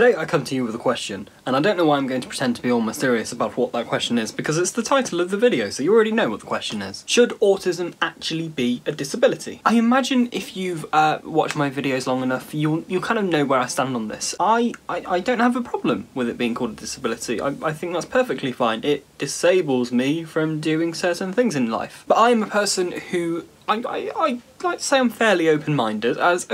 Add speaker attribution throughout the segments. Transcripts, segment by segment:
Speaker 1: Today I come to you with a question, and I don't know why I'm going to pretend to be all mysterious about what that question is, because it's the title of the video, so you already know what the question is. Should autism actually be a disability? I imagine if you've watched my videos long enough, you'll kind of know where I stand on this. I don't have a problem with it being called a disability. I think that's perfectly fine. It disables me from doing certain things in life. But I am a person who I like to say I'm fairly open-minded as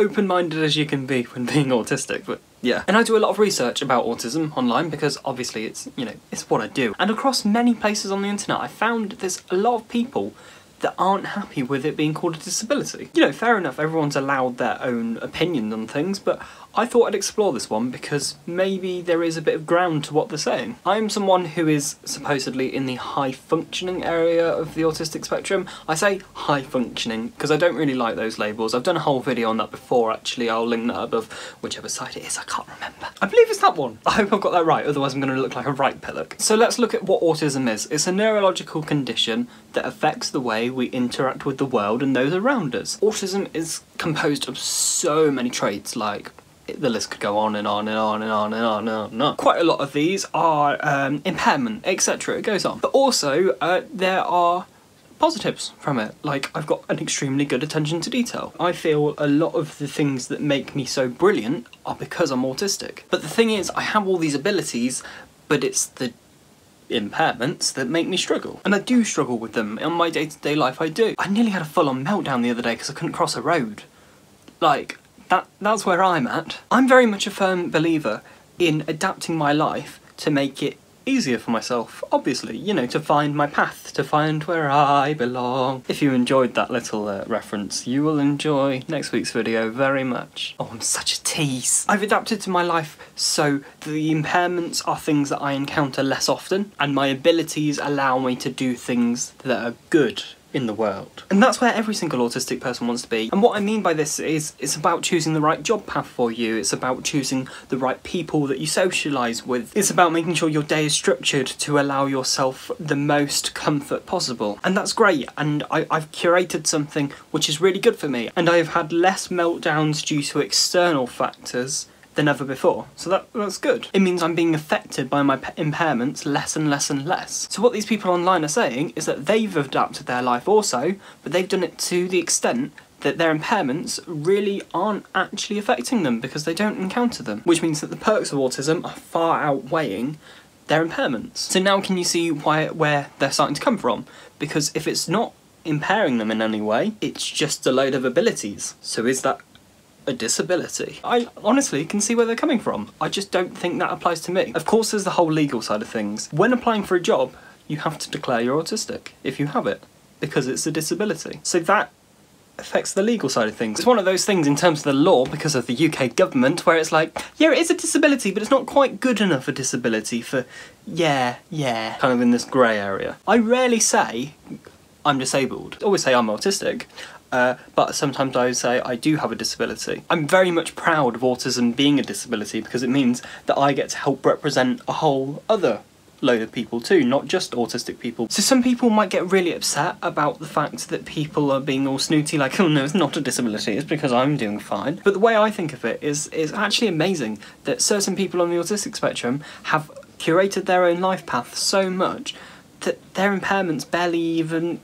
Speaker 1: you can be when being autistic, but yeah. And I do a lot of research about autism online because obviously it's, you know, it's what I do. And across many places on the internet I found there's a lot of people that aren't happy with it being called a disability. You know, fair enough, everyone's allowed their own opinion on things, but I thought I'd explore this one because maybe there is a bit of ground to what they're saying. I'm someone who is supposedly in the high-functioning area of the autistic spectrum. I say high-functioning because I don't really like those labels. I've done a whole video on that before, actually. I'll link that above whichever side it is, I can't remember. I believe it's that one. I hope I've got that right, otherwise I'm going to look like a right pillock. So let's look at what autism is. It's a neurological condition that affects the way we interact with the world and those around us. Autism is composed of so many traits, like the list could go on and on and on and on and on and on and on. Quite a lot of these are impairment, etc. It goes on. But also, there are positives from it. Like, I've got an extremely good attention to detail. I feel a lot of the things that make me so brilliant are because I'm autistic. But the thing is, I have all these abilities, but it's the impairments that make me struggle. And I do struggle with them. In my day-to-day life, I do. I nearly had a full-on meltdown the other day because I couldn't cross a road. Like, that's where I'm at. I'm very much a firm believer in adapting my life to make it easier for myself, obviously, you know, to find my path, to find where I belong. If you enjoyed that little reference, you will enjoy next week's video very much. Oh, I'm such a tease. I've adapted to my life so the impairments are things that I encounter less often, and my abilities allow me to do things that are good in the world. And that's where every single autistic person wants to be. And what I mean by this is it's about choosing the right job path for you, it's about choosing the right people that you socialise with, it's about making sure your day is structured to allow yourself the most comfort possible. And that's great, and I've curated something which is really good for me, and I've had less meltdowns due to external factors than ever before, so that's good. It means I'm being affected by my impairments less and less and less. So what these people online are saying is that they've adapted their life also, but they've done it to the extent that their impairments really aren't actually affecting them because they don't encounter them, which means that the perks of autism are far outweighing their impairments. So now can you see where they're starting to come from? Because if it's not impairing them in any way, it's just a load of abilities. So is that a disability? I honestly can see where they're coming from. I just don't think that applies to me. Of course there's the whole legal side of things. When applying for a job, you have to declare you're autistic, if you have it, because it's a disability. So that affects the legal side of things. It's one of those things in terms of the law, because of the UK government, where it's like, yeah, it is a disability, but it's not quite good enough a disability for, yeah, kind of in this grey area. I rarely say I'm disabled. I always say I'm autistic. But sometimes I would say I do have a disability. I'm very much proud of autism being a disability because it means that I get to help represent a whole other load of people too, not just autistic people. So some people might get really upset about the fact that people are being all snooty, like, oh no, it's not a disability, it's because I'm doing fine. But the way I think of it is actually amazing that certain people on the autistic spectrum have curated their own life path so much that their impairments barely even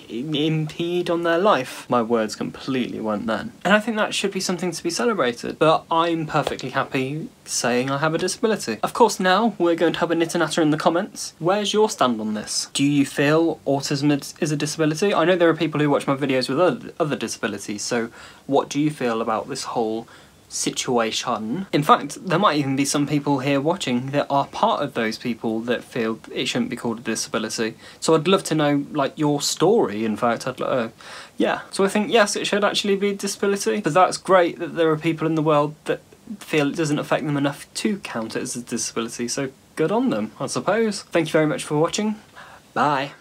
Speaker 1: impede on their life. My words completely went then. And I think that should be something to be celebrated. But I'm perfectly happy saying I have a disability. Of course now we're going to have a knitter-natter in the comments. Where's your stand on this? Do you feel autism is a disability? I know there are people who watch my videos with other disabilities, so what do you feel about this whole situation? In fact, there might even be some people here watching that are part of those people that feel it shouldn't be called a disability. So I'd love to know, like, your story, in fact. Yeah. So I think, yes, it should actually be a disability, but that's great that there are people in the world that feel it doesn't affect them enough to count it as a disability, so good on them, I suppose. Thank you very much for watching. Bye.